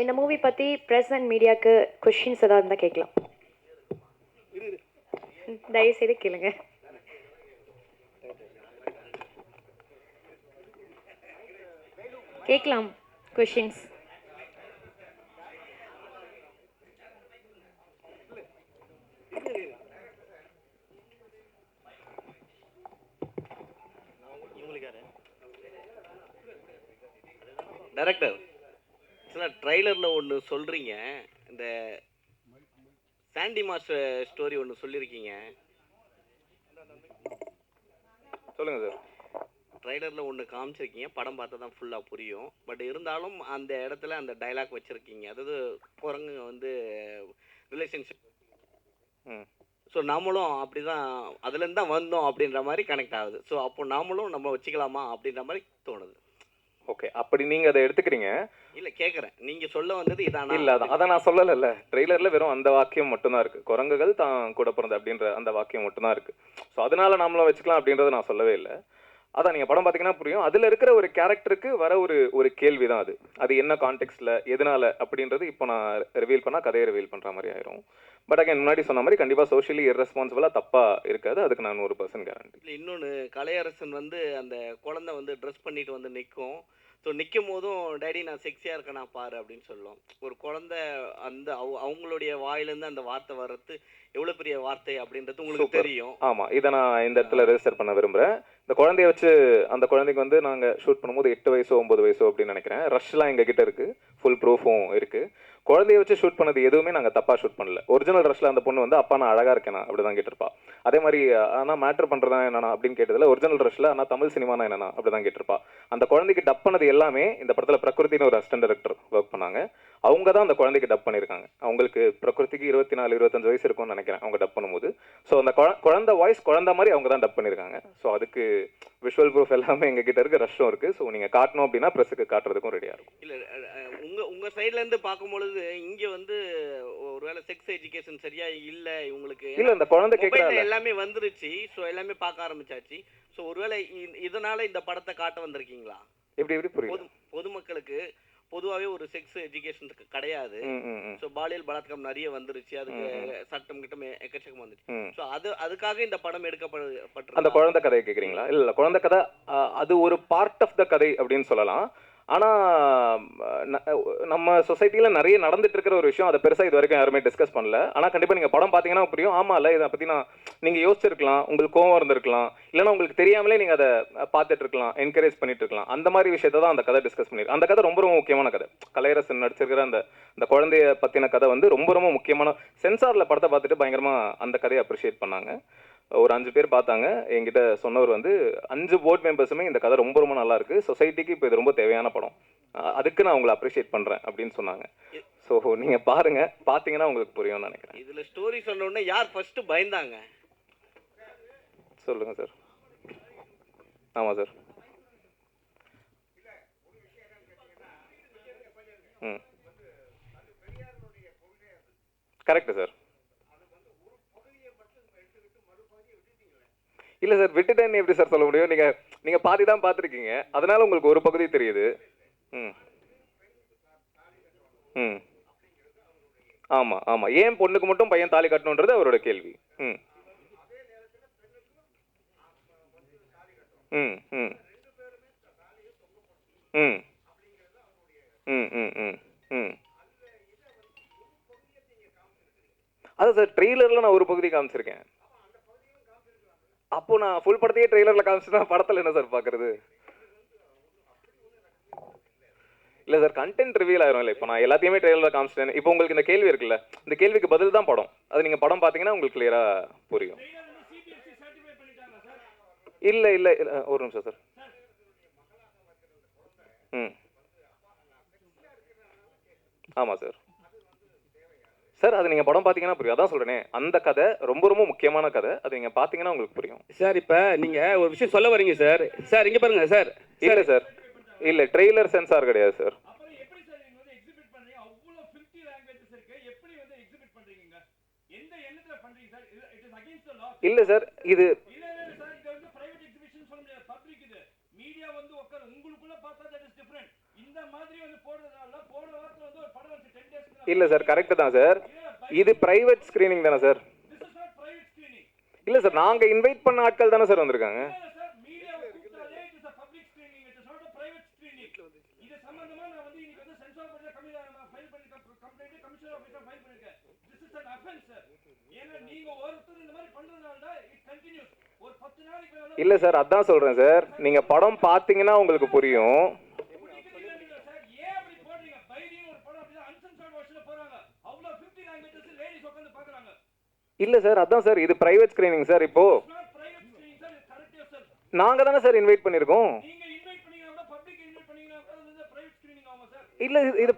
இந்த மூவி பற்றி press and மீடியாவுக்கு கொஷின்ஸ் ஏதாவது இருந்தால் கேட்கலாம். தயவுசெய்து கேளுங்க. கேட்கலாம் கொஷின்ஸ். டைரக்டர், ட்ரைலரில் ஒன்று சொல்கிறீங்க, இந்த சாண்டி மாஸ்டர் ஸ்டோரி ஒன்று சொல்லியிருக்கீங்க. சொல்லுங்கள் சார். ட்ரைலரில் ஒன்று காமிச்சிருக்கீங்க, படம் பார்த்தா தான் ஃபுல்லாக புரியும். பட் இருந்தாலும் அந்த இடத்துல அந்த டைலாக் வச்சுருக்கீங்க, அதாவது குரங்குங்க வந்து ரிலேஷன்ஷிப். ஸோ நாமளும் அப்படி தான் அதுலேருந்து தான் வந்தோம் அப்படின்ற மாதிரி கனெக்ட் ஆகுது. ஸோ அப்போ நாமளும் நம்ம வச்சுக்கலாமா அப்படின்ற மாதிரி தோணுது. ஓகே, அப்படி நீங்கள் அதை எடுத்துக்கிறீங்க. இல்லை கேட்குறேன், நீங்கள் சொல்ல வந்தது இதானா? இல்லை, அதை நான் சொல்லலைல்ல. ட்ரெய்லரில் வெறும் அந்த வாக்கியம் மட்டும்தான் இருக்குது. குரங்குகள் தான் கூட பிறந்த அப்படின்ற அந்த வாக்கியம் மட்டும்தான் இருக்குது. ஸோ அதனால நாமளும் வச்சுக்கலாம் அப்படின்றத நான் சொல்லவே இல்லை. அதான் நீங்கள் படம் பார்த்தீங்கன்னா புரியும். அதில் இருக்கிற ஒரு கேரக்டருக்கு வர ஒரு கேள்வி தான் அது. அது என்ன கான்டெக்ஸ்டில் எதனால அப்படின்றது இப்போ நான் ரிவீல் பண்ணால் கதையை ரிவீல் பண்ணுற மாதிரி ஆயிரும். பட் அகைன் முன்னாடி சொன்ன மாதிரி கண்டிப்பாக சோஷியலி இர்ரெஸ்பான்சிபிளாக தப்பாக இருக்காது. அதுக்கு நான் 100% கேரண்டி. இல்லை, இன்னொன்று, கலையரசன் வந்து அந்த குழந்தை வந்து ட்ரெஸ் பண்ணிட்டு வந்து நிற்கும். ஸோ நிற்கும் போதும் டேடி நான் செக்ஸியாக இருக்கேனா பாரு அப்படின்னு சொல்லும். ஒரு குழந்தை அந்த அவங்களுடைய வாயிலேருந்து அந்த வார்த்தை வர்றது எவ்வளோ பெரிய வார்த்தை அப்படின்றது உங்களுக்கு தெரியும். ஆமாம், இதை நான் இந்த இடத்துல ரெஜிஸ்டர் பண்ண விரும்புகிறேன். இந்த குழந்தைய வச்சு அந்த குழந்தைக்கு வந்து நாங்கள் ஷூட் பண்ணும்போது 8 வயசோ 9 வயசோ அப்படின்னு நினைக்கிறேன். ரஷ்லாம் எங்ககிட்ட இருக்குது, ஃபுல் ப்ரூஃபும் இருக்குது. குழந்தைய வச்சு ஷூட் பண்ணது எதுவுமே நாங்கள் தப்பாக ஷூட் பண்ணல. ஒரிஜினல் ரஷ்ல அந்த பொண்ணு வந்து அப்பா நான் அழகாக இருக்கேனா அப்படி தான் கேட்டிருப்பா. அதே மாதிரி ஆனால் மேட்ரு பண்ணுறதா என்னன்னா அப்படின்னு கேட்டதில் ஒரிஜினல் ரஷ்ல ஆனால் தமிழ் சினிமானா என்னன்னா அப்படி தான் கேட்டிருப்பா. அந்த குழந்தைக்கு டப் பண்ணது எல்லாமே இந்த படத்தில் பிரகிருத்தின்னு ஒரு அசிஸ்டன்ட் டைரக்டர் ஒர்க் பண்ணாங்க. அவங்க தான் அந்த குழந்தைக்கு டப் பண்ணியிருக்காங்க. அவங்களுக்கு பிரகிருதிக்கு 24-25 வயசு இருக்கும்னு நினைக்கிறேன் அவங்க டப் பண்ணும்போது. ஸோ அந்த குழந்தை வாய்ஸ் குழந்தை மாதிரி அவங்க தான் டப் பண்ணியிருக்காங்க. ஸோ அதுக்கு விஷுவல் ப்ரூஃப் எல்லாமே எங்ககிட்ட இருக்குது, ரஷ்ஷும் இருக்குது. ஸோ நீங்கள் காட்டணும் அப்படின்னா ப்ரெஸ்ஸுக்கு காட்டுறதுக்கும் ரெடியாக இருக்கும். இல்லை, உங்கள் சைட்லேருந்து பார்க்கும்பொழுது இங்கே வந்து ஒருவேளை செக்ஸ் எஜுகேஷன் சரியா இல்லை இவங்களுக்கு. இல்லை, இந்த குழந்தை கேட்குறாங்க எல்லாமே வந்துருச்சு. ஸோ எல்லாமே பார்க்க ஆரம்பிச்சாச்சு. ஸோ ஒருவேளை இதனால இந்த படத்தை காட்ட வந்திருக்கீங்களா? எப்படி புரியுது? பொதுமக்களுக்கு பொதுவாகவே ஒரு செக்ஸ் எஜுகேஷன் கிடையாது. ஸோ பாலியல் பலாத்காரம் நிறைய வந்துருச்சு, அதுக்கு சட்டம் கிட்டம் எக்கச்சக்கம் வந்துச்சு. ஸோ அதுக்காக இந்த படம் எடுக்கப்பட்டு அந்த குழந்தை கதையை கேட்குறீங்களா? இல்லை, குழந்தை கதை அது ஒரு பார்ட் ஆஃப் த கதை அப்படின்னு சொல்லலாம். ஆனால் நம்ம சொசைட்டியில் நிறைய நடந்துட்டு இருக்கிற ஒரு விஷயம், அதை பெருசாக இது வரைக்கும் யாருமே டிஸ்கஸ் பண்ணல. ஆனால் கண்டிப்பாக நீங்கள் படம் பார்த்தீங்கன்னா புரியும். ஆமாம் இல்லை, இதை பற்றி நீங்கள் யோசிச்சிருக்கலாம், உங்களுக்கு கோவம் இருந்திருக்கலாம், இல்லைன்னா உங்களுக்கு தெரியாமலே நீங்கள் அதை பார்த்துட்டு இருக்கலாம், என்கரேஜ் பண்ணிட்டு இருக்கலாம். அந்த மாதிரி விஷயத்தை தான் அந்த கதை டிஸ்கஸ் பண்ணிருக்கு. அந்த கதை ரொம்ப ரொம்ப முக்கியமான கதை. கலையரசன் நடிச்சிருக்கிற அந்த குழந்தைய பற்றின கதை வந்து ரொம்ப ரொம்ப முக்கியமான. சென்சாரில் படத்தை பார்த்துட்டு பயங்கரமாக அந்த கதையை அப்ரிஷியேட் பண்ணாங்க. ஒரு 5 பேர் பார்த்தாங்க. என்கிட்ட சொன்னவர் வந்து 5 போர்ட் மெம்பர்ஸுமே இந்த கதை ரொம்ப ரொம்ப நல்லா இருக்கு, சொசைட்டிக்கு இப்போ இது ரொம்ப தேவையான படம், அதுக்கு நான் உங்களை அப்ரிஷியேட் பண்ணுறேன் அப்படின்னு சொன்னாங்க. ஸோ நீங்கள் பாருங்க, பார்த்தீங்கன்னா உங்களுக்கு புரியும்னு நினைக்கிறேன். இதில் ஸ்டோரி சொன்ன உடனே யார் ஃபர்ஸ்ட் பயந்தாங்க? சொல்லுங்க சார். ஆமாம் சார். Correct sir. இல்லை சார், விட்டுட்டேன்னு எப்படி சார் சொல்ல முடியும்? நீங்கள் பாதி தான் பார்த்துருக்கீங்க, அதனால உங்களுக்கு ஒரு பகுதி தெரியுது. ஆமாம் ஆமாம், ஏன் பொண்ணுக்கு மட்டும் பையன் தாலி கட்டணுன்றது அவரோட கேள்வி. ம் ம் ம் ம் ம் ம் ம் ம் அதான் சார், ட்ரெய்லரில் நான் ஒரு பகுதி காமிச்சிருக்கேன். அப்போ நான் ஃபுல் படத்தையே ட்ரெய்லரில் காமிச்சுன்னா படத்தில் என்ன சார் பார்க்குறது? இல்லை சார், கண்டென்ட் ரிவீல் ஆயிரும். இல்லை, இப்போ நான் எல்லாத்தையுமே ட்ரெய்லரில் காமிச்சிட்டேன். இப்போ உங்களுக்கு இந்த கேள்வி இருக்குல்ல, இந்த கேள்விக்கு பதில் தான் படம். அது நீங்கள் படம் பார்த்தீங்கன்னா உங்களுக்கு கிளியராக புரியும். இல்லை இல்லை இல்லை, ஒரு நிமிஷம் சார். ஆமாம் சார். சார், அது நீங்கள் படம் பார்த்தீங்கன்னா புரியும். அதான் சொல்கிறேனே, அந்த கதை ரொம்ப ரொம்ப முக்கியமான கதை. அது நீங்கள் பார்த்தீங்கன்னா உங்களுக்கு புரியும். சார், இப்போ நீங்கள் ஒரு விஷயம் சொல்ல வரீங்க சார். சார் இங்கே பாருங்க சார். இல்லை சார், இல்லை, ட்ரெய்லர் சென்சார் கிடையாது சார். இல்லை சார், இது மீடியா வந்து உங்களுக்குள்ள பார்த்தா தட் இஸ் டிஃபரண்ட். இந்த மாதிரி வந்து போடுறதால போடுற வார்த்தை வந்து இல்லை சார் கரெக்டு தான் சார். இது ப்ரைவேட் ஸ்க்ரீனிங் தானே சார்? இல்லை சார், நாங்கள் இன்வைட் பண்ண ஆட்கள் தானே சார் வந்திருக்காங்க. இல்லை சார், அதான் சொல்கிறேன் சார், நீங்கள் படம் பார்த்தீங்கன்னா உங்களுக்கு புரியும். இல்லை சார், அதான் சார், இது ப்ரைவேட் ஸ்க்ரீனிங் சார். இப்போ நாங்கள் தானே சார் இன்வைட் பண்ணியிருக்கோம். இல்லை இது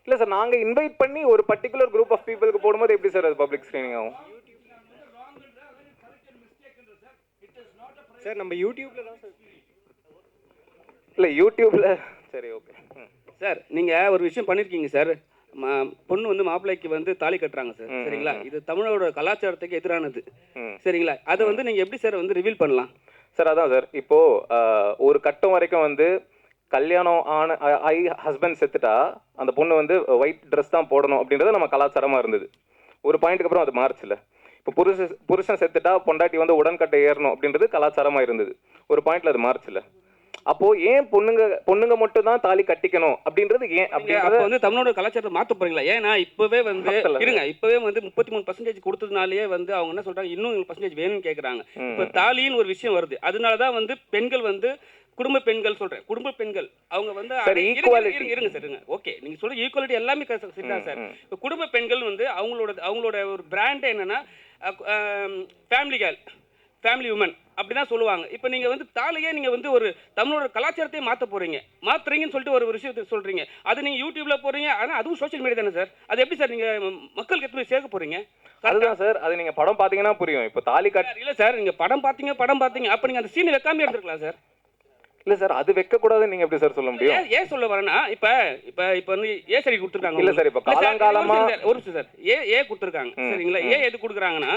இல்லை சார், நாங்கள் இன்வைட் பண்ணி ஒரு பர்டிகுலர் குரூப் ஆஃப் பீப்புளுக்கு போடும்போது எப்படி சார் அது பப்ளிக் ஸ்க்ரீனிங் ஆகும்? சார் நம்ம யூடியூப்ல தான் சார். இல்லை யூடியூப்ல சரி ஓகே சார் நீங்கள் ஒரு விஷயம் பண்ணியிருக்கீங்க சார். பொண்ணு வந்து மாப்பிள்ளைக்கு வந்து தாலி கட்டுறாங்க சார், சரிங்களா? இது தமிழோட கலாச்சாரத்துக்கு எதிரானது, சரிங்களா? அதை வந்து நீங்கள் எப்படி சார் வந்து ரிவீல் பண்ணலாம் சார்? அதான் சார், இப்போ ஒரு கட்டம் வரைக்கும் வந்து கல்யாணம் ஆன ஹஸ்பண்ட் செத்துட்டா அந்த பொண்ணு வந்து ஒயிட் ட்ரெஸ் தான் போடணும் அப்படின்றது நம்ம கலாச்சாரமாக இருந்தது. ஒரு பாயிண்ட்டுக்கு அப்புறம் அது மாறுச்சுல. இப்போ புருஷன் செத்துட்டா பொண்டாட்டி வந்து உடன்கட்டை ஏறணும் அப்படின்றது கலாச்சாரமாக இருந்தது. ஒரு பாயிண்ட்ல அது மாறுச்சுல. அப்போ ஏன் பொண்ணுங்க மட்டும் தான் தாலி கட்டிக்கணும் அப்படின்றது ஏன்? அப்போ வந்து தமிழோட கலாச்சாரத்தை மாற்ற போறீங்களா? ஏன்னா இப்பவே வந்து இருங்க, இப்பவே வந்து 33% கொடுத்ததுனாலேயே வந்து அவங்க என்ன சொல்றாங்க, இன்னும் பர்சன்டேஜ் வேணும்னு கேட்குறாங்க. இப்போ தாலின்னு ஒரு விஷயம் வருது, அதனாலதான் வந்து பெண்கள் வந்து குடும்ப பெண்கள் சொல்றேன், குடும்ப பெண்கள் அவங்க வந்து இருங்க சார், இருங்க ஓகே, நீங்க சொல்ற ஈக்குவாலிட்டி எல்லாமே சரிதான் சார். இப்போ குடும்ப பெண்கள் வந்து அவங்களோட ஒரு பிராண்ட் என்னன்னா ஃபேமிலி கேர்ள், ஃபேமிலி உமன் அப்படிதான் சொல்லுவாங்க. இப்போ நீங்க வந்து தாலியே நீங்க வந்து ஒரு தமிழோட கலாச்சாரத்தையே மாத்துறீங்கன்னு சொல்லிட்டு ஒரு விஷயத்தை சொல்றீங்க. அது நீங்க யூடியூப்ல போறீங்க, ஆனா அதுவும் சோஷியல் மீடியா தானே சார். அது எப்படி சார் நீங்க மக்களுக்கு எப்படி சேர்க்க போறீங்க? அதுதான் சார், அது நீங்க படம் பாத்தீங்கன்னா புரியும். இப்போ தாலி கட்ட இல்ல சார், நீங்க படம் பாத்தீங்க அப்ப நீங்க அந்த சீன் வைக்காம எடுத்துக்கலாம் சார். இல்ல சார், அது வைக்க கூடாதுன்னு நீங்க எப்படி சார் சொல்ல முடியும்? ஏன் சொல்ல வரேன்னா, இப்ப வந்து ஏ சரி கொடுத்துருக்காங்க. இல்ல சார், இப்ப காலங்காலமா ஒரு நிமிஷம் சார், ஏ கொடுத்துருக்காங்க சரிங்களா? ஏ எது கொடுக்குறாங்கன்னா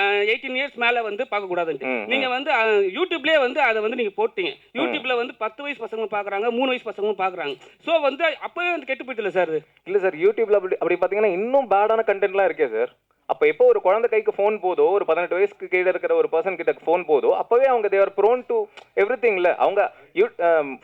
18 இயர்ஸ் மேல வந்து பார்க்க கூடாதுன்னு. நீங்க வந்து யூடியூப்லயே வந்து அதை வந்து நீங்க போட்டீங்க. யூடியூப்ல வந்து 10 வயசு பசங்க பாக்குறாங்க, 3 வயசு பசங்க பாக்குறாங்க. சோ வந்து அப்பவே வந்து கெட்டு போயிட்டுல சார். இல்ல சார், யூடியூப்ல அப்படி பாத்தீங்கன்னா இன்னும் பேடான கண்டென்ட்லாம் இருக்கே சார். அப்போ எப்போ ஒரு குழந்தை கைக்கு ஃபோன் போதோ, ஒரு 18 வயசுக்கு கீழே இருக்கிற ஒரு பர்சன் கிட்ட ஃபோன் போதோ, அப்போவே அவங்க தேர் ப்ரோன் டு எவ்ரிதிங்ல. அவங்க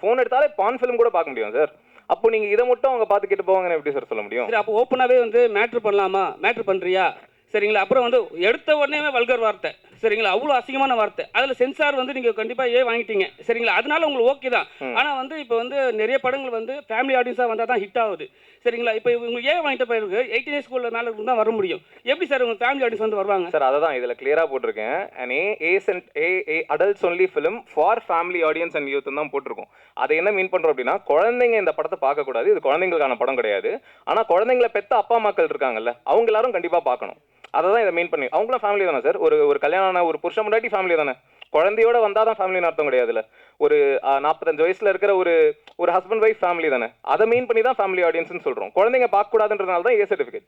ஃபோன் எடுத்தாலே பான் ஃபிலிம் கூட பார்க்க முடியும் சார். அப்போ நீங்க இதை மட்டும் அவங்க பார்த்துக்கிட்டு போவாங்கன்னு எப்படி சார் சொல்ல முடியும்? அப்போ ஓப்பனாவே வந்து மேட்ரு பண்ணலாமா, மேட்ரு பண்றியா சரிங்களா? அப்புறம் வந்து எடுத்த உடனே வல்கர் வார்த்தை சரிங்களா, அவ்வளோ அசிங்கமான வார்த்தை. அதில் சென்சார் வந்து நீங்கள் கண்டிப்பாக வாங்கிட்டீங்க சரிங்களா, அதனால உங்களுக்கு ஓகே தான். ஆனால் வந்து இப்போ வந்து நிறைய படங்கள் வந்து ஃபேமிலி ஆடியன்ஸாக வந்தால் தான் ஹிட் ஆகுது சரிங்களா. இப்போ உங்களுக்கு வாங்கிட்ட பிறகு 18 இயர்ஸ் ஸ்கூலில் மேலே தான் வர முடியும். எப்படி சார் உங்கள் ஃபேமிலி ஆடியன்ஸ் வந்து வருவாங்க சார்? அதை தான் இதில் கிளியராக போட்டிருக்கேன். Adults only film for family audience and youth தான் போட்டிருக்கோம். அதை என்ன மீன் பண்ணுறோம் அப்படின்னா, குழந்தைங்க இந்த படத்தை பார்க்கக்கூடாது, இது குழந்தைங்களுக்கான படம் கிடையாது. ஆனால் குழந்தைங்களை பெற்ற அப்பா அம்மாக்கள் இருக்காங்கல்ல, அவங்க எல்லாரும் கண்டிப்பாக பார்க்கணும். அதை தான் இதை மீன் பண்ணி. அவங்களும் ஃபேமிலி தானே சார். ஒரு கல்யாணம் ஒரு புருஷன் முன்னாடி ஃபேமிலி தானே. குழந்தையோட வந்தால் தான் ஃபேமிலின்னு அர்த்தம் கிடையாதுல்ல. ஒரு 45 வயசுல இருக்கிற ஒரு ஹஸ்பண்ட் ஒய்ஃப் ஃபேமிலி தானே. அதை மீன் பண்ணி தான் ஃபேமிலி ஆடியன்ஸ்னு சொல்கிறோம். குழந்தைங்க பார்க்கக்கூடாதுன்றதுனால தான் ஏ சர்டிஃபிகேட்.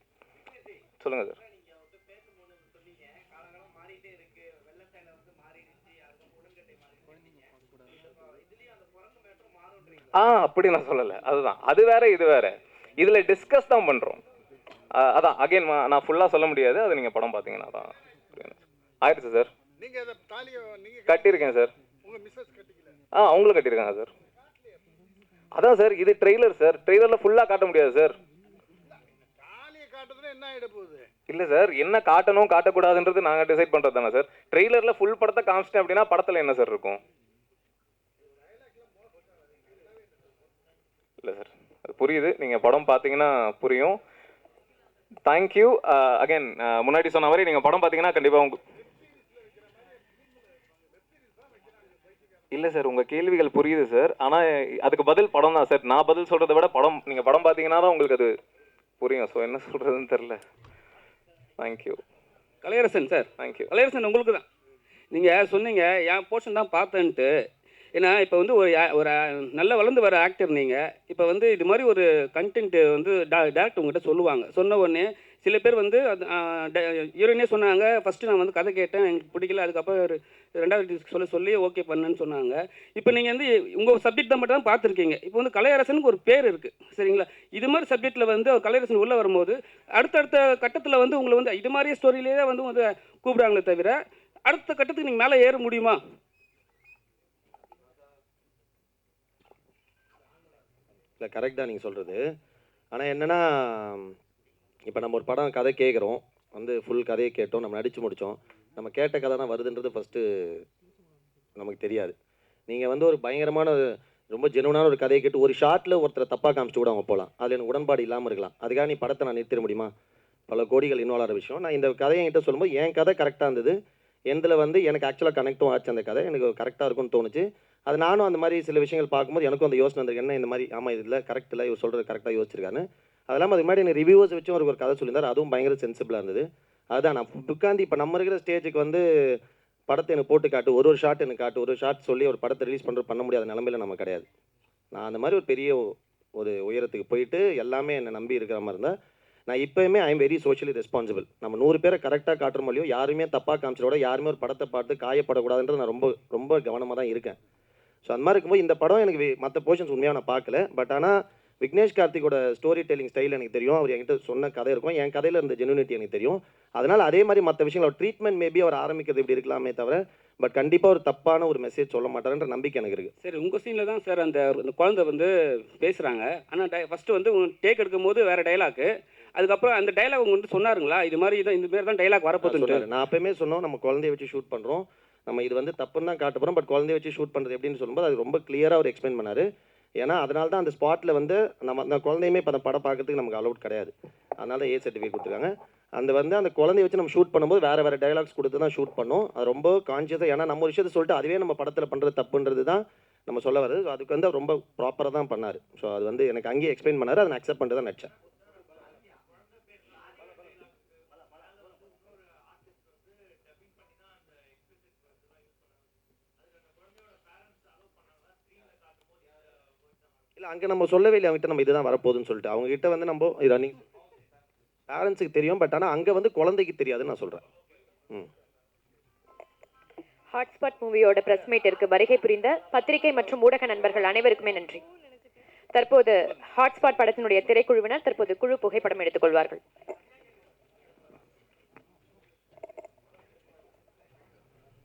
சொல்லுங்க சார். அப்படி நான் சொல்லலை. அதுதான், அது வேற இது வேற. இதில் டிஸ்கஸ் தான் பண்ணுறோம். அதான் அகைன் நான் ஃபுல்லாக சொல்ல முடியாது. அது நீங்கள் படம் பார்த்தீங்கன்னா தான் ஆயிடுச்சு சார். கட்டியிருக்கேன் சார். அவங்களும் கட்டியிருக்காங்க சார். அதான் சார், இது ட்ரெய்லர் சார். ட்ரெய்லரில் ஃபுல்லாக காட்ட முடியாது சார். இல்லை சார், என்ன காட்டணும் காட்டக்கூடாதுன்றது நாங்கள் டிசைட் பண்ணுறது தானே சார். ட்ரெய்லரில் ஃபுல் படத்தை காமிச்சிட்டேன் அப்படின்னா படத்தில் என்ன சார் இருக்கும்? இல்லை சார், அது புரியுது. நீங்கள் படம் பார்த்தீங்கன்னா புரியும். Thank you again. முன்னாடி சொன்ன மாதிரி நீங்கள் படம் பார்த்தீங்கன்னா கண்டிப்பாக இல்லை சார், உங்கள் கேள்விகள் புரியுது சார். ஆனால் அதுக்கு பதில் படம் தான் சார். நான் பதில் சொல்கிறத விட படம், நீங்கள் படம் பார்த்தீங்கன்னா தான் உங்களுக்கு அது புரியும். ஸோ என்ன சொல்கிறதுன்னு தெரில. Thank you Kalaiyarasan sir. Thank you Kalaiyarasan, உங்களுக்கு தான். நீங்கள் சொன்னீங்க என் போர்ஷன் தான் பார்த்தேன்ட்டு. ஏன்னா இப்போ வந்து ஒரு நல்ல வளர்ந்து வர ஆக்டர் நீங்கள். இப்போ வந்து இது மாதிரி ஒரு கண்டென்ட்டு வந்து டேரக்டர் உங்கள்கிட்ட சொல்லுவாங்க. சொன்ன உடனே சில பேர் வந்து ஹீரோயினே சொன்னாங்க, ஃபஸ்ட்டு நான் வந்து கதை கேட்டேன், எனக்கு பிடிக்கல, அதுக்கப்புறம் ஒரு 2வது சொல்லி ஓகே பண்ணேன்னு சொன்னாங்க. இப்போ நீங்கள் வந்து உங்கள் சப்ஜெக்ட் தான் மட்டும் தான் பார்த்துருக்கீங்க. இப்போ வந்து கலையரசனுக்கு ஒரு பேர் இருக்குது சரிங்களா. இது மாதிரி சப்ஜெக்ட்டில் வந்து கலைரசன் உள்ளே வரும்போது அடுத்தடுத்த கட்டத்தில் வந்து உங்களை வந்து இது மாதிரியே ஸ்டோரியிலே வந்து கூப்பிடுறாங்களே தவிர அடுத்த கட்டத்துக்கு நீங்கள் மேலே ஏற முடியுமா? இல்லை கரெக்ட் தான் நீங்கள் சொல்கிறது. ஆனால் என்னென்னா இப்போ நம்ம ஒரு படம் கதை கேட்குறோம், வந்து ஃபுல் கதையை கேட்டோம், நம்ம நடித்து முடித்தோம், நம்ம கேட்ட கதை தான் வருதுன்றது ஃபஸ்ட்டு நமக்கு தெரியாது. நீங்கள் வந்து ஒரு பயங்கரமான ரொம்ப ஜெனுவனான ஒரு கதையை கேட்டு ஒரு ஷார்ட்டில் ஒருத்தரை தப்பாக காமிச்சிட்டு கூட அவங்க போகலாம், அதில் எனக்கு உடன்பாடு இல்லாமல் இருக்கலாம். அதுக்காக நீ படத்தை நான் நிறுத்திட முடியுமா? பல கோடிகள் இன்வால்வ் ஆகிற விஷயம். நான் இந்த கதையை என்கிட்ட சொல்லும்போது என் கதை கரெக்டாக இருந்தது, எந்தில் வந்து எனக்கு ஆக்சுவலாக கனெக்டும் ஆச்சு, அந்த கதை எனக்கு கரெக்டாக இருக்கும்னு தோணுச்சு. அது நானும் அந்த மாதிரி சில விஷயங்கள் பார்க்கும்போது எனக்கும் அந்த யோசனை வந்திருக்கு, என்ன இந்த மாதிரி ஆமாம் இதில் கரெக்ட் இல்லை, இவர் சொல்கிறது கரெக்டாக யோசிச்சிருக்கான்னு. அதெல்லாம் அதுக்கு முன்னாடி எனக்கு ரிவ்யூவர்ஸ் வச்சும் ஒரு கதை சொல்லியிருந்தார், அதுவும் பயங்கர சென்சிபிளாக இருந்தது. அதுதான் நான் உட்காந்து இப்போ நம்ம இருக்கிற ஸ்டேஜுக்கு வந்து படத்தை எனக்கு போட்டு காட்டு, ஒரு ஷாட் எனக்கு காட்டு, ஒரு ஷாட் சொல்லி ஒரு படத்தை ரிலீஸ் பண்ண முடியாத நிலமையில நம்ம கிடையாது. நான் அந்த மாதிரி ஒரு பெரிய ஒரு உயரத்துக்கு போயிட்டு எல்லாமே என்னை நம்பி இருக்கிற மாதிரி இருந்தால் நான் இப்போயுமே I am very socially responsible. நம்ம 100 பேரை கரெக்டாக காட்டுற மாதிரியும் யாருமே தப்பாக காமிச்சதோட யாருமே ஒரு படத்தை பார்த்து காயப்படக்கூடாதுன்றது நான் ரொம்ப ரொம்ப கவனமாக தான் இருக்கேன். ஸோ அந்த மாதிரி இருக்கும்போது இந்த படம் எனக்கு மற்ற போர்ஷன்ஸ் உண்மையாக நான் பார்க்கல. பட் ஆனால் விக்னேஷ் கார்த்திகோட ஸ்டோரி டெல்லிங் ஸ்டைல் எனக்கு தெரியும், அவர் என்கிட்ட சொன்ன கதை இருக்கும், என் கதையில் இருந்த ஜெனுனிட்டி எனக்கு தெரியும். அதனால் அதே மாதிரி மற்ற விஷயங்கள் அவர் ட்ரீட்மெண்ட் மேபி அவர் ஆரம்பிக்கிறது இப்படி இருக்கலாமே தவிர பட் கண்டிப்பாக ஒரு தப்பான ஒரு மெசேஜ் சொல்ல மாட்டாருன்ற நம்பிக்கை எனக்கு இருக்குது. சரி, உங்கள் சீனில் தான் சார் அந்த குழந்தை வந்து பேசுகிறாங்க, ஆனால் ஃபஸ்ட்டு வந்து டேக் எடுக்கும்போது வேறு டைலாக்கு, அதுக்கப்புறம் அந்த டைலாக் உங்க வந்து சொன்னாருங்களா இது மாதிரி தான் இந்த மாதிரி தான் டைலாக் வரப்போகுது? நான் அப்பயுமே சொன்னோம், நம்ம குழந்தைய வச்சு ஷூட் பண்ணுறோம், நம்ம இது வந்து தப்புன்னு தான் காட்ட போகிறோம், பட் குழந்தைய வச்சு ஷூட் பண்ணுறது எப்படின்னு சொல்லும்போது அது ரொம்ப கிளியராக அவர் எக்ஸ்பிளைன் பண்ணார். ஏன்னா அதனால தான் அந்த ஸ்பாட்டில் வந்து நம்ம அந்த குழந்தையுமே இப்போ அந்த படம் பார்க்கறதுக்கு நமக்கு அலவுட் கிடையாது, அதனால ஏ சர்டிஃபிகேட் கொடுத்துருக்காங்க. அந்த குழந்தைய வச்சு நம்ம ஷூட் பண்ணும்போது வேறு டைலாக்ஸ் கொடுத்து தான் ஷூட் பண்ணோம். அது ரொம்ப கான்ஷியஸாக, ஏன்னா நம்ம ஒரு விஷயத்தை சொல்லிட்டு அதுவே நம்ம படத்தில் பண்ணுறது தப்புன்றது தான் நம்ம சொல்ல வருது. ஸோ அதுக்கு வந்து ரொம்ப ப்ராப்பராக தான் பண்ணார். ஸோ அது வந்து எனக்கு அங்கேயே எக்ஸ்பிளைன் பண்ணார், அதை நான் அக்செப்ட் பண்ணிட்டு தான் நடித்தேன். இல்லை அங்கே நம்ம சொல்லவே இல்லை அவங்ககிட்ட நம்ம இதுதான் வரப்போகுதுன்னு சொல்லிட்டு. அவங்ககிட்ட வந்து நம்ம ரன்னிங் பேரண்ட்ஸுக்கு தெரியும், பட் ஆனால் அங்கே வந்து குழந்தைக்கு தெரியாதுன்னு நான் சொல்கிறேன். ஹாட்ஸ்பாட் மூவியோட பிரஸ் மீட்டிற்கு வருகை புரிந்த பத்திரிகை மற்றும் ஊடக நண்பர்கள் அனைவருக்குமே நன்றி. தற்போது ஹாட்ஸ்பாட் படத்தினுடைய திரைக்குழுவினர் தற்போது குழு புகைப்படம் எடுத்துக்கொள்வார்கள்.